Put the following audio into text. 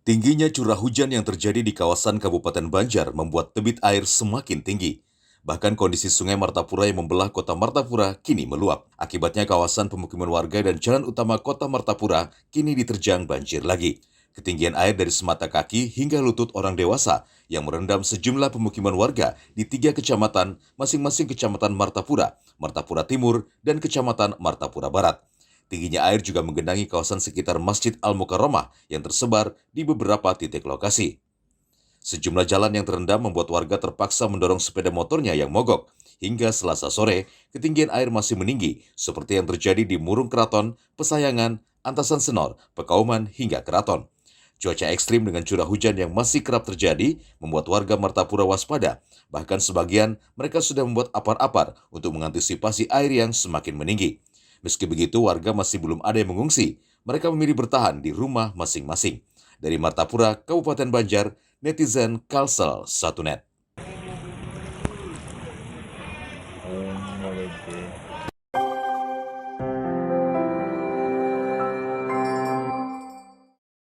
Tingginya curah hujan yang terjadi di kawasan Kabupaten Banjar membuat debit air semakin tinggi. Bahkan kondisi Sungai Martapura yang membelah kota Martapura kini meluap. Akibatnya kawasan pemukiman warga dan jalan utama kota Martapura kini diterjang banjir lagi. Ketinggian air dari semata kaki hingga lutut orang dewasa yang merendam sejumlah pemukiman warga di 3 kecamatan, masing-masing Kecamatan Martapura, Martapura Timur, dan Kecamatan Martapura Barat. Tingginya air juga menggenangi kawasan sekitar Masjid Al-Mukarramah yang tersebar di beberapa titik lokasi. Sejumlah jalan yang terendam membuat warga terpaksa mendorong sepeda motornya yang mogok. Hingga Selasa sore, ketinggian air masih meninggi, seperti yang terjadi di Murung Keraton, Pesayangan, Antasan Senor, Pekauman, hingga Keraton. Cuaca ekstrim dengan curah hujan yang masih kerap terjadi membuat warga Martapura waspada. Bahkan sebagian mereka sudah membuat apar-apar untuk mengantisipasi air yang semakin meninggi. Meski begitu, warga masih belum ada yang mengungsi. Mereka memilih bertahan di rumah masing-masing. Dari Martapura, Kabupaten Banjar, netizen Kalsel 1net.